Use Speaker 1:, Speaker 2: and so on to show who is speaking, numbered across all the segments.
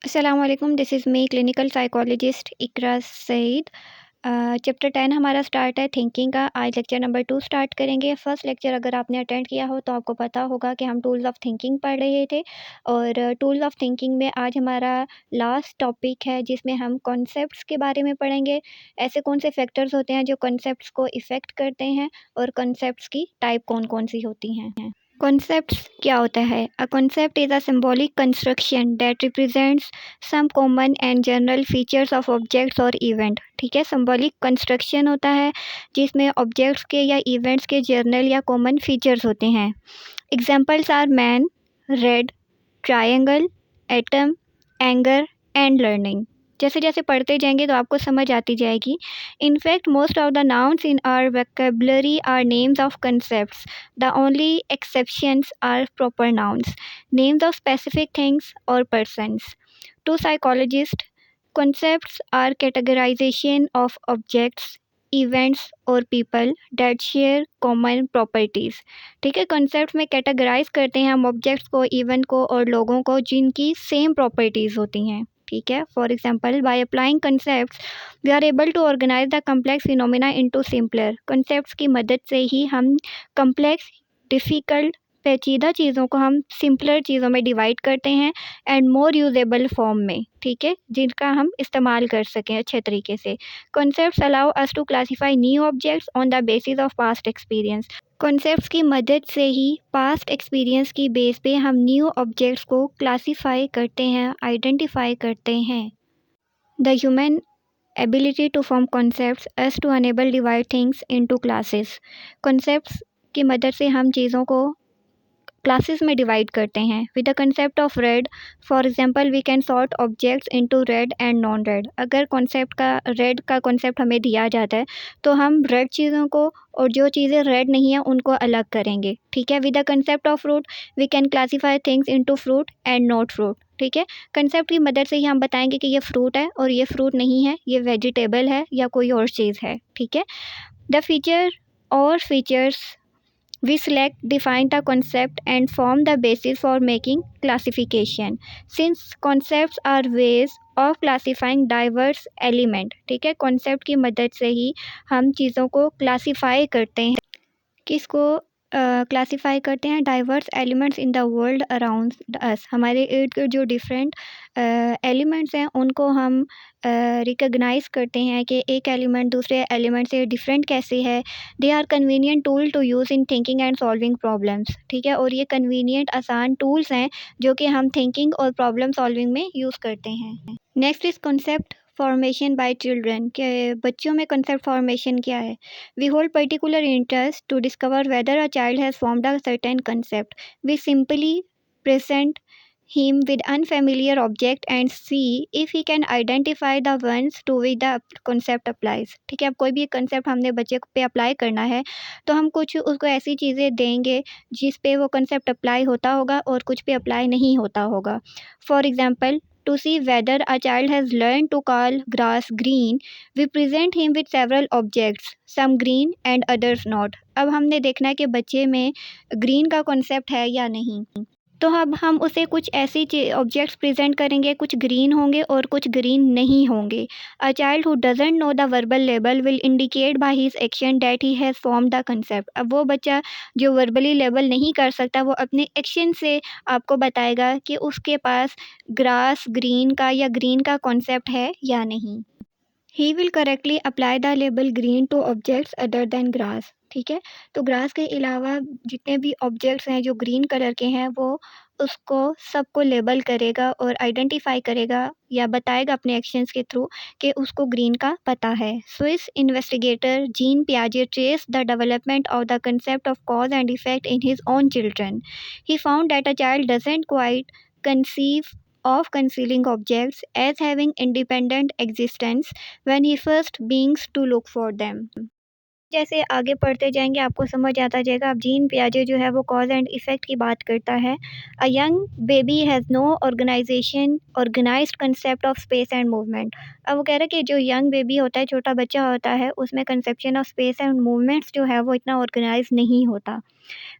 Speaker 1: अस्सलामुअलैकुम, this is me clinical psychologist Iqra Saeed. Chapter 10 हमारा start है थिंकिंग का। आज लेक्चर नंबर 2 स्टार्ट करेंगे। फर्स्ट लेक्चर अगर आपने अटेंड किया हो तो आपको पता होगा कि हम टूल्स ऑफ थिंकिंग पढ़ रहे थे और टूल्स ऑफ थिंकिंग में आज हमारा लास्ट टॉपिक है जिसमें हम कॉन्सेप्ट्स के बारे में पढ़ेंगे। ऐसे कौन से फैक्टर्स होते हैं जो कॉन्सेप्ट्स को इफ़ेक्ट करते हैं और कॉन्सेप्ट्स की टाइप कौन-कौन सी होती हैं। कॉन्सेप्ट्स क्या होता है? A concept is a symbolic construction that represents some common and general features of objects और इवेंट। ठीक है, सिंबॉलिक कंस्ट्रक्शन होता है जिसमें ऑब्जेक्ट्स के या इवेंट्स के जर्नल या कॉमन फीचर्स होते हैं। Examples are man, red, triangle, atom, anger and learning. जैसे जैसे पढ़ते जाएंगे तो आपको समझ आती जाएगी। In fact most of the nouns in our vocabulary are names of concepts. The only exceptions are proper nouns, names of specific things or persons. To psychologists, concepts are categorization of objects, events or people that share common properties. ठीक है, concept में categorise करते हैं हम objects को, event को और लोगों को जिनकी सेम प्रॉपर्टीज़ होती हैं। ठीक है, for example by applying concept we are able to organise the complex phenomena into simpler. Concepts की मदद से ही हम कम्प्लेक्स, डिफ़िकल्ट, पेचीदा चीज़ों को हम सिंपलर चीज़ों में डिवाइड करते हैं एंड मोर यूजेबल फॉर्म में। ठीक है, जिनका हम इस्तेमाल कर सकें अच्छे तरीके से। Concepts allow us to classify new objects on the basis of past experience. Concepts की मदद से ही पास्ट एक्सपीरियंस की बेस पे हम न्यू ऑब्जेक्ट्स को क्लासीफाई करते हैं, आइडेंटिफाई करते हैं। The human ability to form concepts as to enable divide things into classes. concepts की मदद से हम चीज़ों को क्लासेस में डिवाइड करते हैं। With the concept of red, for example we can sort objects into red and non red. अगर कॉन्सेप्ट का रेड का कॉन्सेप्ट हमें दिया जाता है तो हम रेड चीज़ों को और जो चीज़ें रेड नहीं हैं उनको अलग करेंगे। ठीक है, with the concept of fruit we can classify things into fruit and not fruit. ठीक है, कंसेप्ट की मदद से ही हम बताएंगे कि ये फ्रूट है और ये फ्रूट नहीं है, ये वेजिटेबल है या कोई और चीज़ है। ठीक है, द फीचर और features we select, define the concept and form the basis for making classification. Since concepts are ways of classifying diverse element. ठीक है, कॉन्सेप्ट की मदद से ही हम चीज़ों को क्लासीफाई करते हैं। किसको क्लासीफाई करते हैं? Diverse elements in the world around us. हमारे इर्द गिर्द जो डिफरेंट एलिमेंट्स हैं उनको हम रिकग्नाइज़ करते हैं कि एक एलिमेंट दूसरे एलिमेंट से डिफरेंट कैसे है। They are convenient tool to use in thinking and solving problems. ठीक है, और ये कन्वीनियंट आसान टूल्स हैं जो कि हम थिंकिंग और प्रॉब्लम सॉल्विंग में यूज़ करते हैं। Next is concept formation by children. के बच्चों में कंसेप्ट फॉर्मेशन क्या है? We hold particular interest to discover whether a child has formed a certain concept. We simply present him with unfamiliar object and see if he can identify the ones to which the concept applies. ठीक है, अब कोई भी concept हमने बच्चे पे apply करना है तो हम कुछ उसको ऐसी चीज़ें देंगे जिस पे वो कंसेप्ट अप्लाई होता होगा और कुछ पे अप्लाई नहीं होता होगा। For example, to see whether a child has learned to call grass green, we present him with several objects, some green and others not. अब हमने देखना है कि बच्चे में ग्रीन का कॉन्सेप्ट है या नहीं। तो अब हम उसे कुछ ऐसी ऑब्जेक्ट्स प्रेजेंट करेंगे, कुछ ग्रीन होंगे और कुछ ग्रीन नहीं होंगे। A child who doesn't know the verbal label will indicate by his action that he has form the concept. अब वो बच्चा जो वर्बली लेबल नहीं कर सकता वो अपने एक्शन से आपको बताएगा कि उसके पास ग्रास ग्रीन का या ग्रीन का कॉन्सेप्ट है या नहीं। He will correctly apply the label green two objects other than grass. ठीक है, तो ग्रास के अलावा जितने भी ऑब्जेक्ट्स हैं जो ग्रीन कलर के हैं वो उसको सबको लेबल करेगा और आइडेंटिफाई करेगा या बताएगा अपने एक्शंस के थ्रू कि उसको ग्रीन का पता है। स्विस इन्वेस्टिगेटर जीन पियाजे trace the development of the concept of cause and effect in his own children. He found that a child doesn't quite conceive of concealing objects as having independent existence when he first begins to look for them. जैसे आगे पढ़ते जाएंगे आपको समझ आता जाएगा। अब gene पियाजे जो है वो कॉज एंड इफ़ेक्ट की बात करता है। A young baby has no organised concept of space and movement. अब वो कह रहे हैं कि जो यंग बेबी होता है, छोटा बच्चा होता है, उसमें conception of space and movements जो है वो इतना ऑर्गेनाइज नहीं होता।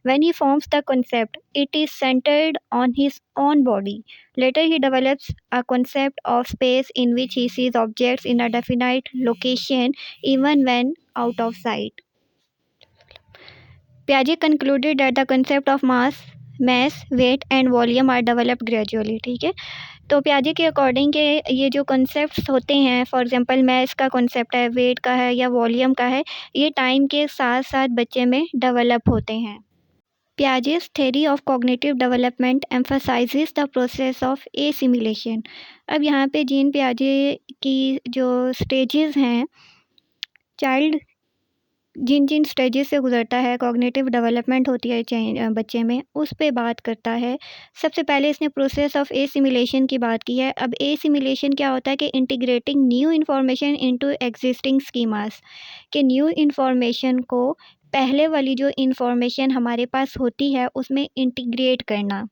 Speaker 1: When he forms the concept, it is centered on his own body. Later, he develops a concept of space in which he sees objects in a definite location, even when out of sight. Piaget concluded that the concept of mass, weight and volume are developed gradually. ठीक है, तो प्याजे के according के ये जो concepts होते हैं, for example math का कॉन्सेप्ट है, वेट का है या वॉल्यूम का है, ये टाइम के साथ साथ बच्चे में डेवलप होते हैं। Piaget's theory of cognitive development emphasizes the process of assimilation। अब यहाँ पे जीन पियाजे की जो स्टेजेस हैं, चाइल्ड जिन जिन स्टेजेस से गुजरता है, कॉग्निटिव डेवलपमेंट होती है बच्चे में, उस पे बात करता है। सबसे पहले इसने प्रोसेस ऑफ एसिमिलेशन की बात की है। अब एसिमिलेशन क्या होता है कि integrating new information into existing schemas, कि न्यू इन्फॉर्मेशन को पहले वाली जो इन्फॉर्मेशन हमारे पास होती है उसमें इंटीग्रेट करना,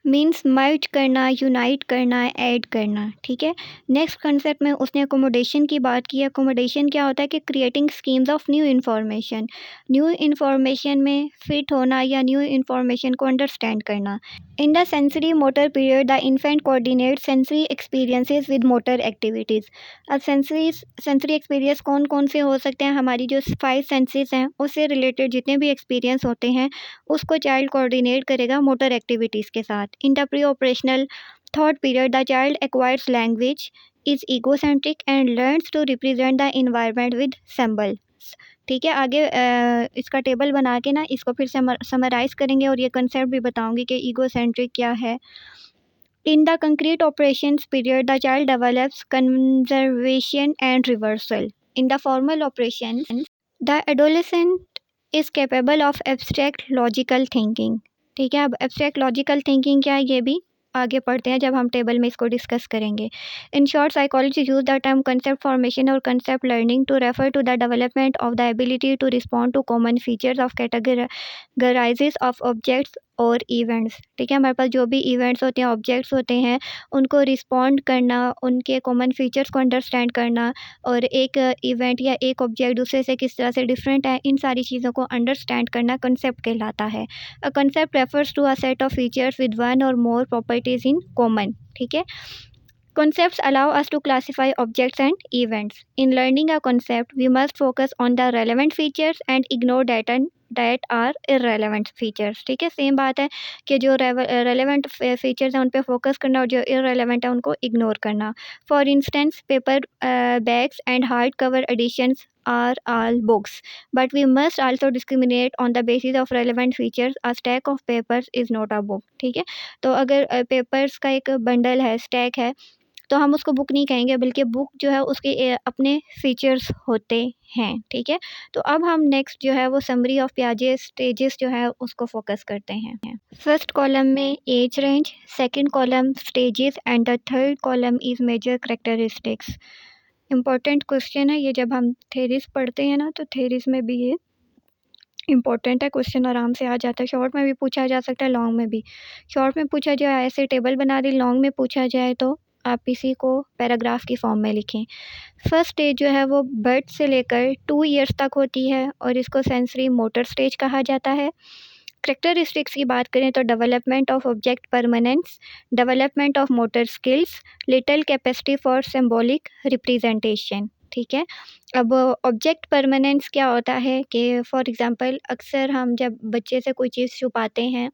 Speaker 1: मीन्स मर्ज करना, यूनाइट करना, ऐड करना। ठीक है, नेक्स्ट कंसेप्ट में उसने अकोमोडेशन की बात की है। अकोमोडेशन क्या होता है कि creating schemes of new information में फिट होना या न्यू इन्फॉर्मेशन को अंडरस्टैंड करना। In the sensory motor period the infant coordinate sensory experiences with motor activities. अब सेंसरी एक्सपीरियंस कौन कौन से हो सकते हैं? हमारी जो 5 सेंसेस हैं उससे रिलेटेड जितने भी एक्सपीरियंस होते हैं उसको चाइल्ड कोऑर्डिनेट करेगा मोटर एक्टिविटीज़ के साथ। In the pre operational thought period the child acquires language, is egocentric and learns to represent the environment with symbols. ठीक है, आगे इसका टेबल बना के ना इसको फिर से समराइज़ करेंगे और ये कंसेप्ट भी बताऊंगी कि ईगोसेंट्रिक क्या है। In the concrete operations period, the child develops conservation and reversal. In the formal operations, the adolescent is capable of abstract logical thinking। ठीक है, अब abstract logical thinking क्या है ये भी आगे पढ़ते हैं जब हम टेबल में इसको डिस्कस करेंगे। In short, psychology use the term concept formation और concept learning to refer to the development of the ability to respond to common features of categorizes of objects और इवेंट्स। ठीक है, हमारे पास जो भी इवेंट्स होते हैं, ऑब्जेक्ट्स होते हैं, उनको रिस्पॉन्ड करना, उनके कॉमन फीचर्स को अंडरस्टैंड करना और एक इवेंट या एक ऑब्जेक्ट दूसरे से किस तरह से डिफरेंट है, इन सारी चीज़ों को अंडरस्टैंड करना कंसेप्ट कहलाता है। A concept refers to a set of features with one or more properties in common. ठीक है, concepts allow us to classify objects and events. In learning a concept, we must focus on the relevant features and ignore that are irrelevant features। ठीक है, same बात है कि जो relevant features हैं उन पे फोकस करना और जो इररेलेवेंट है उनको इग्नोर करना। For instance, paper bags and hard cover editions are all books, but we must also discriminate on the basis of relevant features। A stack of papers is not a book। ठीक है, तो अगर papers का एक bundle है, stack है, तो हम उसको बुक नहीं कहेंगे, बल्कि बुक जो है उसके अपने फीचर्स होते हैं। ठीक है, तो अब हम नेक्स्ट जो है वो समरी ऑफ पियाजे स्टेजेस जो है उसको फोकस करते हैं। फर्स्ट कॉलम में age range, second column stages and the third column is major characteristics. Important question है ये, जब हम थेरीज पढ़ते हैं ना तो थेरीज में भी ये इम्पॉर्टेंट है, क्वेश्चन आराम से आ जाता है। शॉर्ट में भी पूछा जा सकता है, लॉन्ग में भी। शॉर्ट में पूछा जाए ऐसे टेबल बना दी, लॉन्ग में पूछा जाए तो आप इसी को पैराग्राफ की फॉर्म में लिखें। फर्स्ट स्टेज जो है वो बर्थ से लेकर 2 ईयर्स तक होती है और इसको सेंसरी मोटर स्टेज कहा जाता है। करेक्टरिस्टिक्स की बात करें तो development of object permanence, development of motor skills, little capacity for symbolic representation. ठीक है, अब ऑब्जेक्ट परमानेंस क्या होता है कि फॉर एग्जांपल अक्सर हम जब बच्चे से कोई चीज़ छुपाते हैं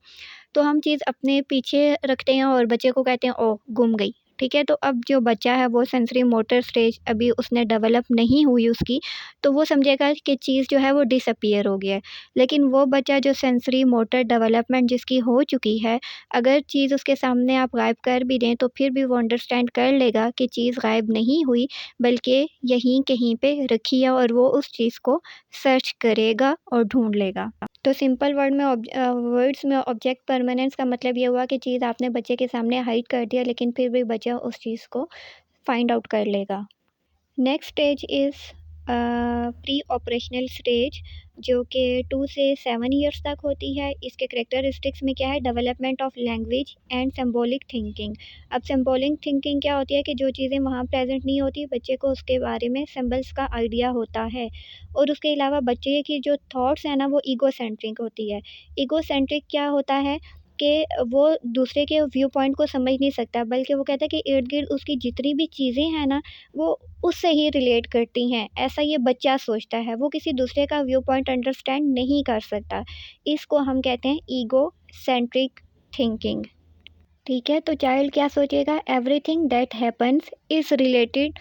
Speaker 1: तो हम चीज़ अपने पीछे रखते हैं और बच्चे को कहते हैं ओह गुम गई। ठीक है, तो अब जो बच्चा है वो सेंसरी मोटर स्टेज अभी उसने डेवलप नहीं हुई उसकी, तो वो समझेगा कि चीज़ जो है वो डिसअपीयर हो गया है। लेकिन वो बच्चा जो सेंसरी मोटर डेवलपमेंट जिसकी हो चुकी है, अगर चीज़ उसके सामने आप गायब कर भी दें तो फिर भी वो अंडरस्टैंड कर लेगा कि चीज़ गायब नहीं हुई, बल्कि यहीं कहीं पे रखी है और वो उस चीज़ को सर्च करेगा और ढूंढ लेगा। तो सिंपल वर्ड्स में ऑब्जेक्ट परमानेंस का मतलब ये हुआ कि चीज़ आपने बच्चे के सामने हाइड कर दिया लेकिन फिर भी बच्चा उस चीज़ को फाइंड आउट कर लेगा। Next stage is pre operational stage जो कि 2 से 7 ईयर्स तक होती है। इसके करैक्टरिस्टिक्स में क्या है, development of language and symbolic thinking. अब सिंबॉलिक थिंकिंग क्या होती है कि जो चीज़ें वहाँ प्रेजेंट नहीं होती, बच्चे को उसके बारे में सिंबल्स का आइडिया होता है। और उसके अलावा बच्चे की जो थॉट्स हैं ना, वो ईगोसेंट्रिक होती है। ईगोसेंट्रिक क्या होता है कि वो दूसरे के व्यू पॉइंट को समझ नहीं सकता, बल्कि वो कहता है कि इर्द-गिर्द उसकी जितनी भी चीज़ें हैं ना, वो उससे ही रिलेट करती हैं, ऐसा ये बच्चा सोचता है। वो किसी दूसरे का व्यू पॉइंट अंडरस्टैंड नहीं कर सकता। इसको हम कहते हैं ईगो सेंट्रिक थिंकिंग। ठीक है, तो चाइल्ड क्या सोचेगा, everything that happens is related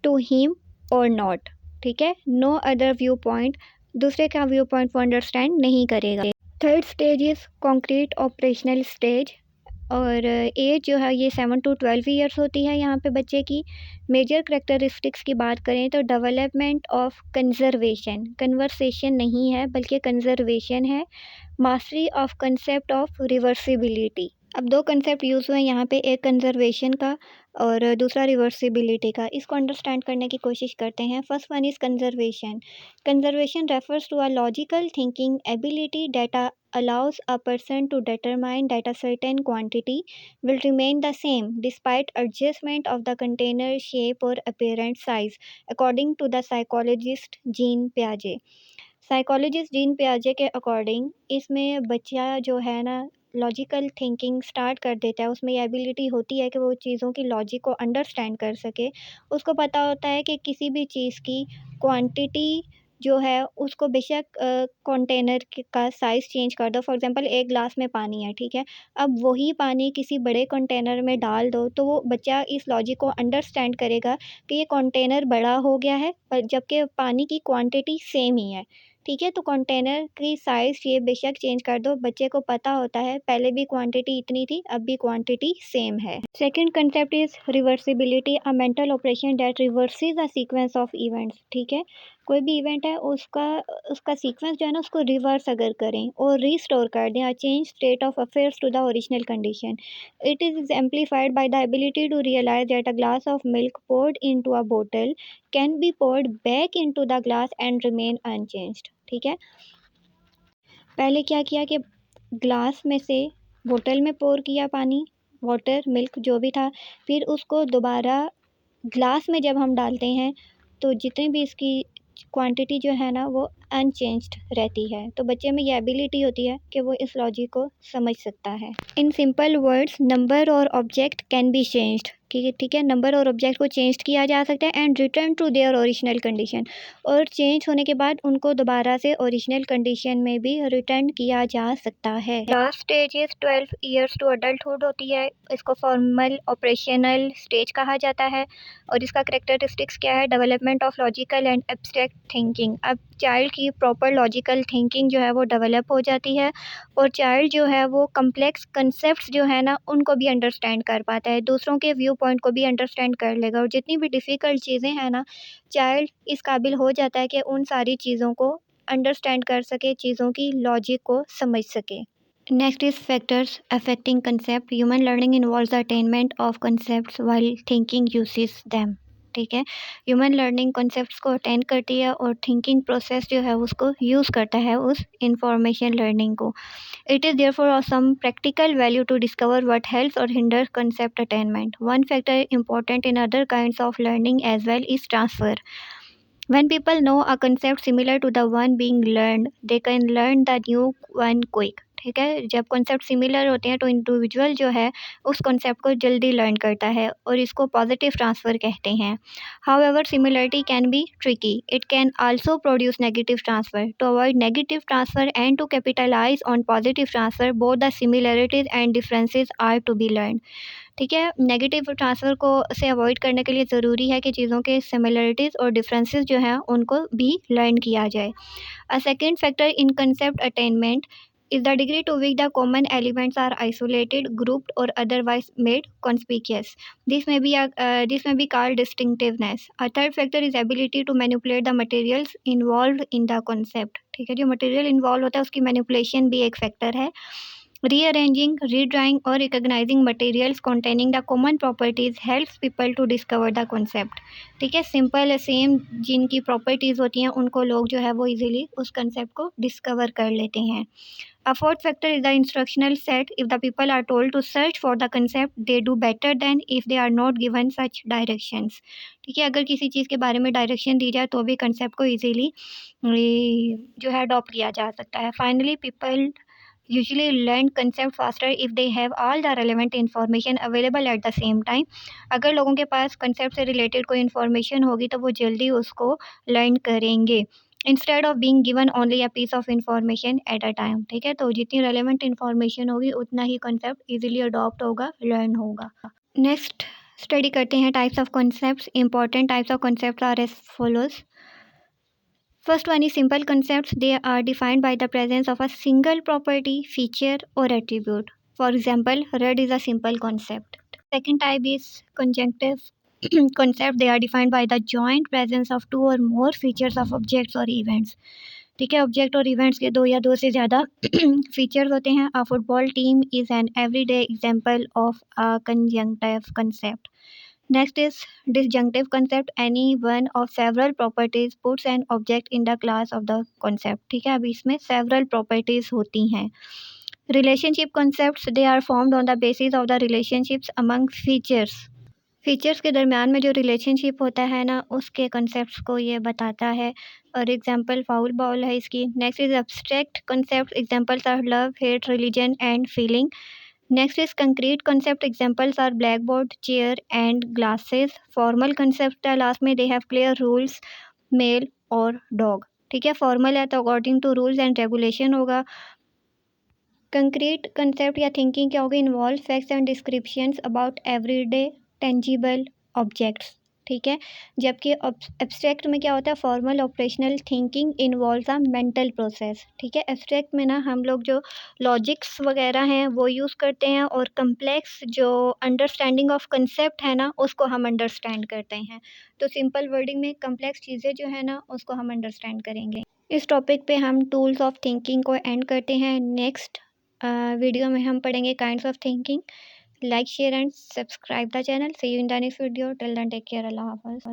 Speaker 1: to him or not. ठीक है, नो अदर व्यू पॉइंट, दूसरे का व्यू पॉइंट वो अंडरस्टैंड नहीं करेगा। Third stage is concrete operational stage. और एज जो है ये 7 टू 12 ईयर्स होती है यहाँ पे बच्चे की। मेजर करैक्टरिस्टिक्स की बात करें तो डेवलपमेंट ऑफ कंजर्वेशन, कन्वर्सेशन नहीं है बल्कि कंजर्वेशन है। Mastery of concept of reversibility. अब दो कंसेप्ट यूज़ हुए हैं यहाँ पे, एक कंजर्वेशन का और दूसरा रिवर्सिबिलिटी का। इसको अंडरस्टैंड करने की कोशिश करते हैं। First one is conservation. Conservation refers to a logical thinking ability that allows a person to determine that a certain quantity will remain the same despite adjustment of the container shape or apparent size, according to the psychologist Jean Piaget. Psychologist Jean पियाजे के according इसमें बच्चा जो है ना, logical thinking start कर देता है। उसमें ये एबिलिटी होती है कि वो चीज़ों की लॉजिक को अंडरस्टैंड कर सके। उसको पता होता है कि किसी भी चीज़ की क्वांटिटी जो है उसको बेशक कंटेनर का साइज़ चेंज कर दो। फॉर एग्जांपल एक ग्लास में पानी है, ठीक है। अब वही पानी किसी बड़े कंटेनर में डाल दो तो वो बच्चा इस लॉजिक को अंडरस्टैंड करेगा कि ये कंटेनर बड़ा हो गया है, पर जबकि पानी की क्वांटिटी सेम ही है। ठीक है, तो कंटेनर की साइज़ शेप बेशक चेंज कर दो, बच्चे को पता होता है पहले भी क्वांटिटी इतनी थी, अब भी क्वांटिटी सेम है। Second concept is reversibility, a mental operation that reverses a sequence of events. ठीक है, कोई भी इवेंट है उसका उसका सीक्वेंस जो है ना, उसको रिवर्स अगर करें और रीस्टोर कर दें, change state of affairs to the original condition. It is exemplified by the ability to realise that a glass of milk poured into a bottle can be poured back into the glass and remain unchanged। ठीक है, पहले क्या किया कि glass में से बोतल में पोर किया पानी, वाटर मिल्क जो भी था, फिर उसको दोबारा ग्लास में जब हम डालते हैं तो जितनी भी इसकी क्वांटिटी जो है ना, वो अनचेंज्ड रहती है। तो बच्चे में ये एबिलिटी होती है कि वो इस लॉजिक को समझ सकता है। इन सिंपल वर्ड्स, नंबर और ऑब्जेक्ट कैन बी चेंज्ड। ठीक है, नंबर और ऑब्जेक्ट को चेंज किया जा सकता है and return to their original condition. और चेंज होने के बाद उनको दोबारा से ओरिजिनल कंडीशन में भी रिटर्न किया जा सकता है। Last stage is 12 years to adulthood होती है। इसको फॉर्मल ऑपरेशनल स्टेज कहा जाता है। और इसका करेक्टरिस्टिक्स क्या है, development of logical and abstract thinking. अब चाइल्ड की प्रॉपर लॉजिकल थिंकिंग जो है वो डेवलप हो जाती है और चाइल्ड जो है वो कम्प्लेक्स कंसेप्ट्स जो है ना, उनको भी अंडरस्टैंड कर पाता है, दूसरों के व्यू पॉइंट को भी अंडरस्टैंड कर लेगा। और जितनी भी डिफ़िकल्ट चीज़ें हैं ना, चाइल्ड इस काबिल हो जाता है कि उन सारी चीज़ों को अंडरस्टैंड कर सके, चीज़ों की लॉजिक को समझ सके। Next is factors affecting concept. Human learning involves the attainment of concepts while thinking uses them. ठीक है, ह्यूमन लर्निंग कंसेप्ट्स को अटेन करती है और थिंकिंग प्रोसेस जो है उसको यूज़ करता है उस इंफॉर्मेशन लर्निंग को। It is therefore of some practical value to discover what helps और hinders concept attainment. One factor important in other kinds of learning as well is transfer. When people know a concept similar to the one being learned, they can learn the new one quick। ठीक है, जब concept similar होते हैं तो individual जो है उस concept को जल्दी लर्न करता है और इसको पॉजिटिव ट्रांसफ़र कहते हैं। However similarity can be tricky, it can also produce negative transfer. To avoid negative transfer and to capitalise on positive transfer, both the similarities and differences are to be learn. ठीक है, negative transfer को से avoid करने के लिए ज़रूरी है कि चीज़ों के सिमिलरिटीज़ और डिफरेंसेस जो हैं उनको भी लर्न किया जाए। A second factor in concept attainment is the degree to which the common elements are isolated, grouped, or otherwise made conspicuous. This may be called distinctiveness. A third factor is ability to manipulate the materials involved in the concept। ठीक है, जो material involve होता है उसकी manipulation भी एक factor है। Rearranging, redrawing or recognizing materials containing the common properties helps people to discover the concept. ठीक है, सिंपल सेम जिनकी प्रॉपर्टीज़ होती हैं उनको लोग जो है वो इजीली उस कंसेप्ट को डिस्कवर कर लेते हैं. A fourth factor is the instructional set. If the people are told to search for the concept, they do better than if they are not given such directions. ठीक है, अगर किसी चीज़ के बारे में डायरेक्शन दी जाए तो भी कंसेप्ट को इजीली जो है अडॉप्ट किया जा सकता है. Finally, people usually learn concept faster if they have all the relevant information available at the same time. अगर लोगों के पास कंसेप्ट से रिलेटेड कोई इन्फॉर्मेशन होगी तो वो जल्दी उसको लर्न करेंगे instead of being given only a piece of information at a time. ठीक है, तो जितनी रेलेवेंट इन्फॉर्मेशन होगी उतना ही कंसेप्ट इजीली अडॉप्ट होगा, लर्न होगा. नेक्स्ट स्टडी करते हैं types of concepts. Important types of concepts are as follows. First one is simple concepts. They are defined by the presence of a single property, feature or attribute. For example, red is a simple concept. Second type is conjunctive concept. They are defined by the joint presence of two or more features of objects or events. ठीक है, object और events के दो या दो से ज़्यादा features होते हैं. अ football team is an everyday example of a conjunctive concept. Next is disjunctive concept. Any one of several properties puts an object in the class of the concept. ठीक है, अभी इसमें several properties होती हैं. Relationship concepts, they are formed on the basis of the relationships among features. Features के दरमियान में जो रिलेशनशिप होता है ना उसके कंसेप्ट्स को ये बताता है. और एग्जांपल फाउल बॉल है इसकी. Next is abstract concept. Examples are love, hate, religion and feeling. Next is concrete concept. Examples are blackboard, chair and glasses. Formal concept है लास्ट में. They have clear rules, male और dog. ठीक है, formal है तो according to rules and regulation होगा. Concrete concept या थिंकिंग क्या होगी? Involve facts and descriptions about everyday tangible objects. ठीक है, जबकि एब्स्ट्रैक्ट में क्या होता है? Formal operational thinking involves a mental process. ठीक है, एब्स्ट्रैक्ट में ना हम लोग जो लॉजिक्स वगैरह हैं वो यूज़ करते हैं और कम्प्लेक्स जो अंडरस्टैंडिंग ऑफ कंसेप्ट है ना उसको हम अंडरस्टैंड करते हैं. तो सिंपल वर्डिंग में कम्प्लेक्स चीज़ें जो है ना उसको हम अंडरस्टैंड करेंगे. इस टॉपिक पे हम टूल्स ऑफ थिंकिंग को एंड करते हैं. नेक्स्ट वीडियो में हम पढ़ेंगे kinds of thinking. Like, share and subscribe the channel. See you in the next video. Till then, take care. Allah Hafiz.